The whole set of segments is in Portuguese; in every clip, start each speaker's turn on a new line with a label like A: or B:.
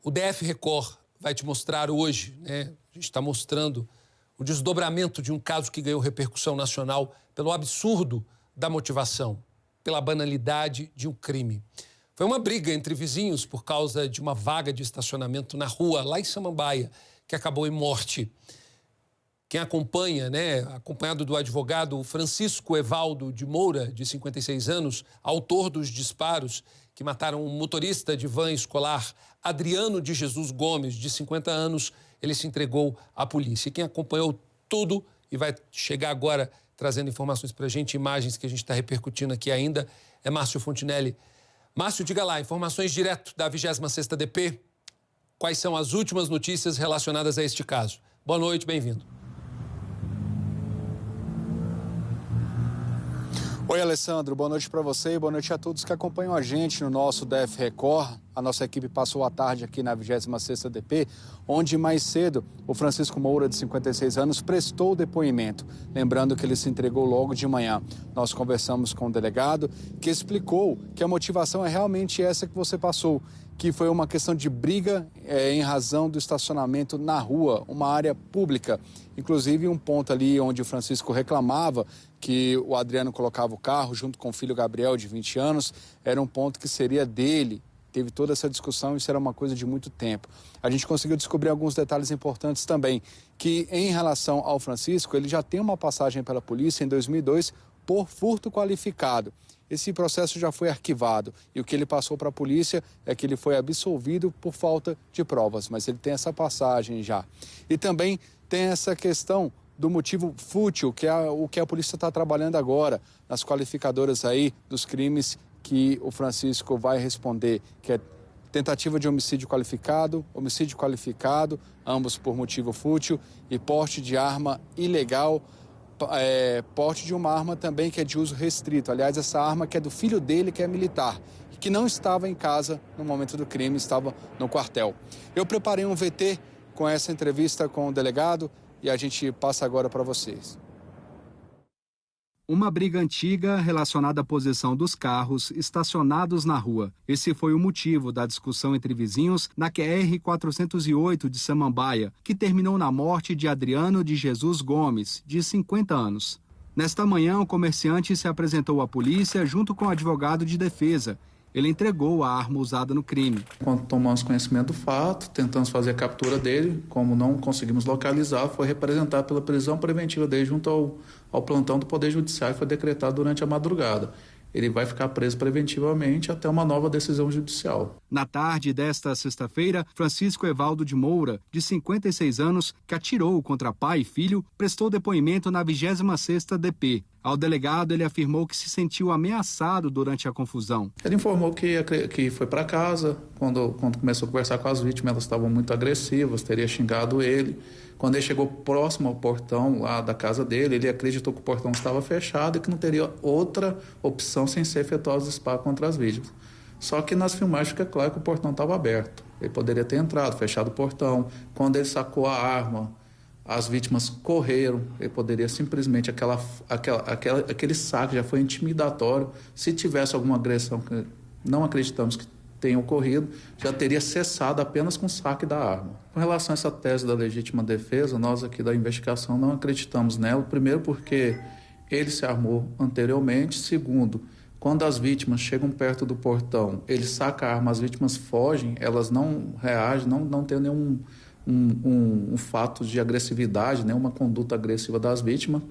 A: O DF Record vai te mostrar hoje, né? A gente está mostrando o desdobramento de um caso que ganhou repercussão nacional pelo absurdo da motivação, pela banalidade de um crime. Foi uma briga entre vizinhos por causa de uma vaga de estacionamento na rua, lá em Samambaia, que acabou em morte. Quem acompanha, né, acompanhado do advogado Francisco Evaldo de Moura, de 56 anos, autor dos disparos que mataram um motorista de van escolar, Adriano de Jesus Gomes, de 50 anos, ele se entregou à polícia. E quem acompanhou tudo e vai chegar agora trazendo informações para a gente, imagens que a gente está repercutindo aqui ainda, é Márcio Fontinelli. Márcio, diga lá, informações direto da 26ª DP. Quais são as últimas notícias relacionadas a este caso? Boa noite, bem-vindo.
B: Oi, Alessandro, boa noite para você e boa noite a todos que acompanham a gente no nosso DF Record. A nossa equipe passou a tarde aqui na 26ª DP, onde mais cedo o Francisco Moura, de 56 anos, prestou o depoimento. Lembrando que ele se entregou logo de manhã. Nós conversamos com o delegado, que explicou que a motivação é realmente essa que você passou, que foi uma questão de briga em razão do estacionamento na rua, uma área pública. Inclusive um ponto ali onde o Francisco reclamava que o Adriano colocava o carro junto com o filho Gabriel, de 20 anos, era um ponto que seria dele. Teve toda essa discussão e isso era uma coisa de muito tempo. A gente conseguiu descobrir alguns detalhes importantes também, que em relação ao Francisco, ele já tem uma passagem pela polícia em 2002 por furto qualificado. Esse processo já foi arquivado e o que ele passou para a polícia é que ele foi absolvido por falta de provas, mas ele tem essa passagem já. E também tem essa questão do motivo fútil, que é o que a polícia está trabalhando agora, nas qualificadoras aí dos crimes que o Francisco vai responder, que é tentativa de homicídio qualificado, ambos por motivo fútil, e porte de arma ilegal, porte de uma arma também que é de uso restrito. Aliás, essa arma que é do filho dele, que é militar, que não estava em casa no momento do crime, estava no quartel. Eu preparei um VT com essa entrevista com o delegado e a gente passa agora para vocês. Uma briga antiga relacionada à posição dos carros estacionados na rua. Esse foi o motivo da discussão entre vizinhos na QR-408 de Samambaia, que terminou na morte de Adriano de Jesus Gomes, de 50 anos. Nesta manhã, o comerciante se apresentou à polícia junto com o advogado de defesa. Ele entregou a arma usada no crime.
C: Quando tomamos conhecimento do fato, tentamos fazer a captura dele, como não conseguimos localizar, foi representado pela prisão preventiva dele junto ao plantão do Poder Judiciário, que foi decretado durante a madrugada. Ele vai ficar preso preventivamente até uma nova decisão judicial.
B: Na tarde desta sexta-feira, Francisco Evaldo de Moura, de 56 anos, que atirou contra pai e filho, prestou depoimento na 26ª DP. Ao delegado, ele afirmou que se sentiu ameaçado durante a confusão.
C: Ele informou que foi para casa, quando começou a conversar com as vítimas, elas estavam muito agressivas, teria xingado ele. Quando ele chegou próximo ao portão lá da casa dele, ele acreditou que o portão estava fechado e que não teria outra opção sem ser efetuar os disparos contra as vítimas. Só que nas filmagens fica claro que o portão estava aberto. Ele poderia ter entrado, fechado o portão. Quando ele sacou a arma, as vítimas correram. Ele poderia simplesmente, aquele saque já foi intimidatório. Se tivesse alguma agressão, que não acreditamos que tenha ocorrido, já teria cessado apenas com o saque da arma. Com relação a essa tese da legítima defesa, nós aqui da investigação não acreditamos nela. Primeiro porque ele se armou anteriormente. Segundo, quando as vítimas chegam perto do portão, ele saca a arma, as vítimas fogem, elas não reagem, não tem nenhum um fato de agressividade, nenhuma conduta agressiva das vítimas.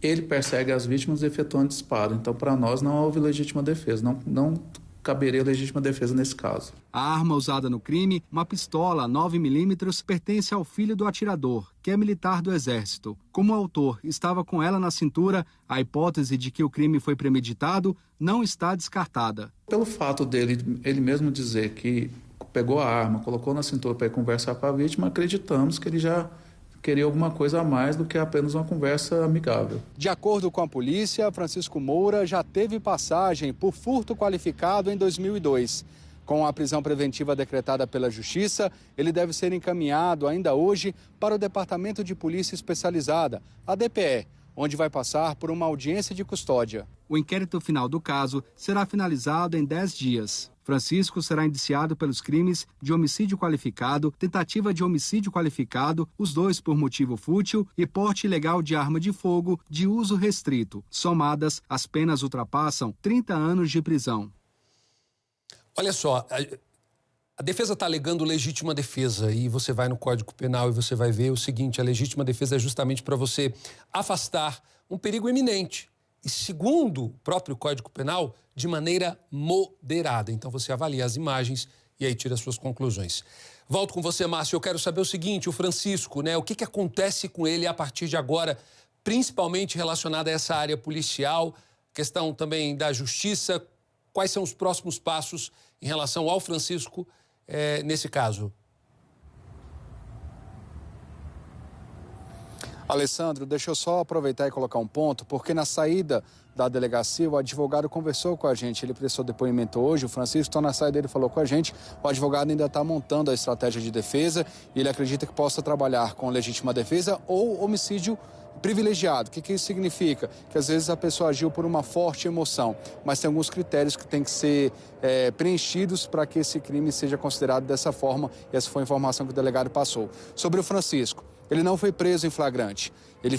C: Ele persegue as vítimas efetuando disparo. Então, para nós, não houve legítima defesa, não caberia legítima defesa nesse caso.
B: A arma usada no crime, uma pistola 9mm, pertence ao filho do atirador, que é militar do Exército. Como o autor estava com ela na cintura, a hipótese de que o crime foi premeditado não está descartada.
C: Pelo fato dele, ele mesmo dizer que pegou a arma, colocou na cintura para ir conversar com a vítima, acreditamos que ele já queria alguma coisa a mais do que apenas uma conversa amigável.
B: De acordo com a polícia, Francisco Moura já teve passagem por furto qualificado em 2002. Com a prisão preventiva decretada pela Justiça, ele deve ser encaminhado ainda hoje para o Departamento de Polícia Especializada, a DPE, onde vai passar por uma audiência de custódia. O inquérito final do caso será finalizado em 10 dias. Francisco será indiciado pelos crimes de homicídio qualificado, tentativa de homicídio qualificado, os dois por motivo fútil, e porte ilegal de arma de fogo de uso restrito. Somadas, as penas ultrapassam 30 anos de prisão.
A: Olha só, a defesa está alegando legítima defesa e você vai no Código Penal e você vai ver o seguinte: a legítima defesa é justamente para você afastar um perigo iminente. E segundo o próprio Código Penal, de maneira moderada. Então você avalia as imagens e aí tira as suas conclusões. Volto com você, Márcio. Eu quero saber o seguinte: o Francisco, né? O que acontece com ele a partir de agora, principalmente relacionado a essa área policial, questão também da justiça. Quais são os próximos passos em relação ao Francisco nesse caso?
B: Alessandro, deixa eu só aproveitar e colocar um ponto, porque na saída da delegacia o advogado conversou com a gente, ele prestou depoimento hoje, o Francisco, então na saída ele falou com a gente, o advogado ainda está montando a estratégia de defesa e ele acredita que possa trabalhar com legítima defesa ou homicídio privilegiado. O que isso significa? Que às vezes a pessoa agiu por uma forte emoção, mas tem alguns critérios que têm que ser preenchidos para que esse crime seja considerado dessa forma, e essa foi a informação que o delegado passou. Sobre o Francisco, ele não foi preso em flagrante, ele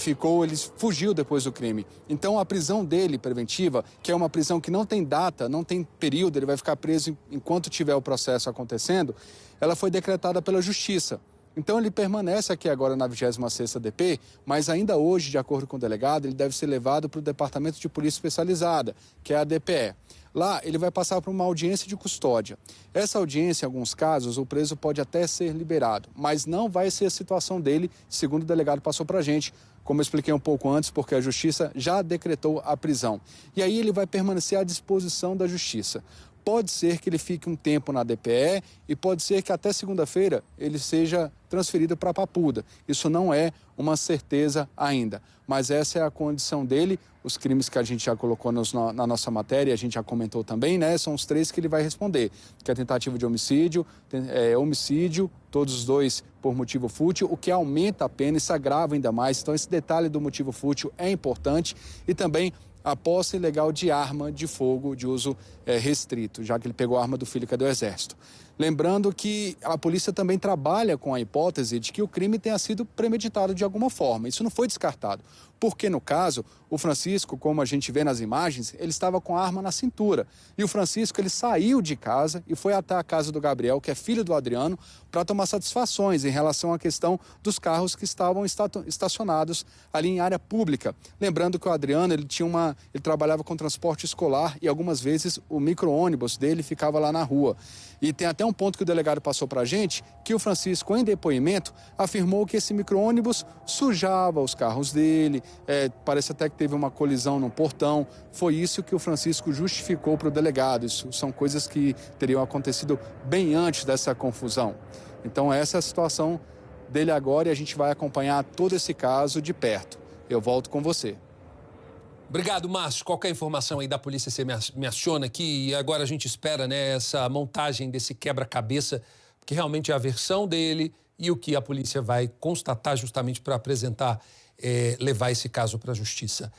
B: fugiu depois do crime. Então a prisão dele preventiva, que é uma prisão que não tem data, não tem período, ele vai ficar preso enquanto tiver o processo acontecendo, ela foi decretada pela Justiça. Então ele permanece aqui agora na 26ª DP, mas ainda hoje, de acordo com o delegado, ele deve ser levado para o Departamento de Polícia Especializada, que é a DPE. Lá ele vai passar por uma audiência de custódia. Essa audiência, em alguns casos, o preso pode até ser liberado, mas não vai ser a situação dele, segundo o delegado passou para a gente, como eu expliquei um pouco antes, porque a Justiça já decretou a prisão. E aí ele vai permanecer à disposição da Justiça. Pode ser que ele fique um tempo na DPE e pode ser que até segunda-feira ele seja transferido para Papuda. Isso não é uma certeza ainda, mas essa é a condição dele. Os crimes que a gente já colocou na nossa matéria, a gente já comentou também, né? São os 3 que ele vai responder, que é tentativa de homicídio, homicídio, todos os 2 por motivo fútil, o que aumenta a pena e se agrava ainda mais. Então esse detalhe do motivo fútil é importante, e também a posse ilegal de arma de fogo de uso restrito, já que ele pegou a arma do filho que é do Exército. Lembrando que a polícia também trabalha com a hipótese de que o crime tenha sido premeditado de alguma forma. Isso não foi descartado, porque no caso, o Francisco, como a gente vê nas imagens, ele estava com a arma na cintura. E o Francisco, ele saiu de casa e foi até a casa do Gabriel, que é filho do Adriano, para tomar satisfações em relação à questão dos carros que estavam estacionados ali em área pública. Lembrando que o Adriano, ele trabalhava com transporte escolar e algumas vezes o micro-ônibus dele ficava lá na rua. E tem até um ponto que o delegado passou para a gente, que o Francisco, em depoimento, afirmou que esse micro-ônibus sujava os carros dele, parece até que teve uma colisão no portão. Foi isso que o Francisco justificou para o delegado. Isso são coisas que teriam acontecido bem antes dessa confusão. Então essa é a situação dele agora e a gente vai acompanhar todo esse caso de perto. Eu volto com você.
A: Obrigado, Márcio. Qualquer informação aí da polícia, você me aciona aqui. E agora a gente espera, né, essa montagem desse quebra-cabeça, porque realmente é a versão dele e o que a polícia vai constatar justamente para apresentar, levar esse caso para a justiça.